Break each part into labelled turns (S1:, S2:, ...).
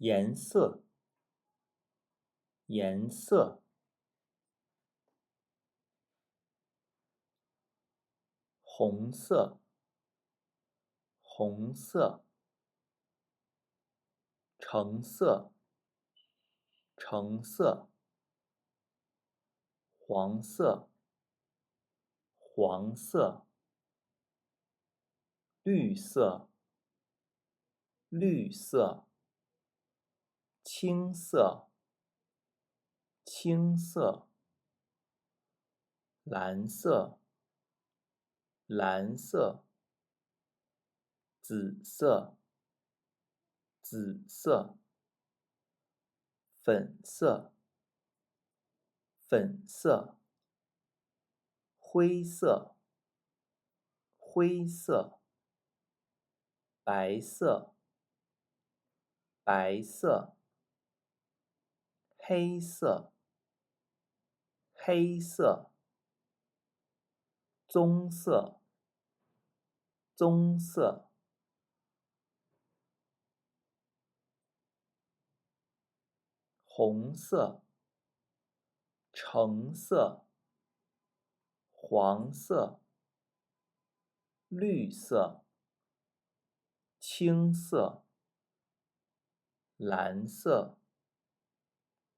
S1: 颜色，颜色，红色，红色，橙色，橙色，黄色，黄色，绿色，绿色，青色，青色，蓝色，蓝色，紫色，紫色，粉色，粉色，灰色，灰色，白色，白色，黑色，黑色，棕色，棕色，红色，橙色，黄色，绿色，青色，蓝色，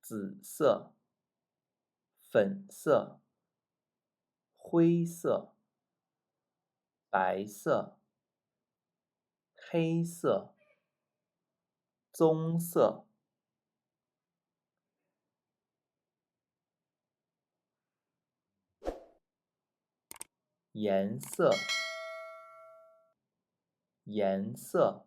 S1: 紫色，粉色，灰色，白色，黑色，棕色，颜色，颜色。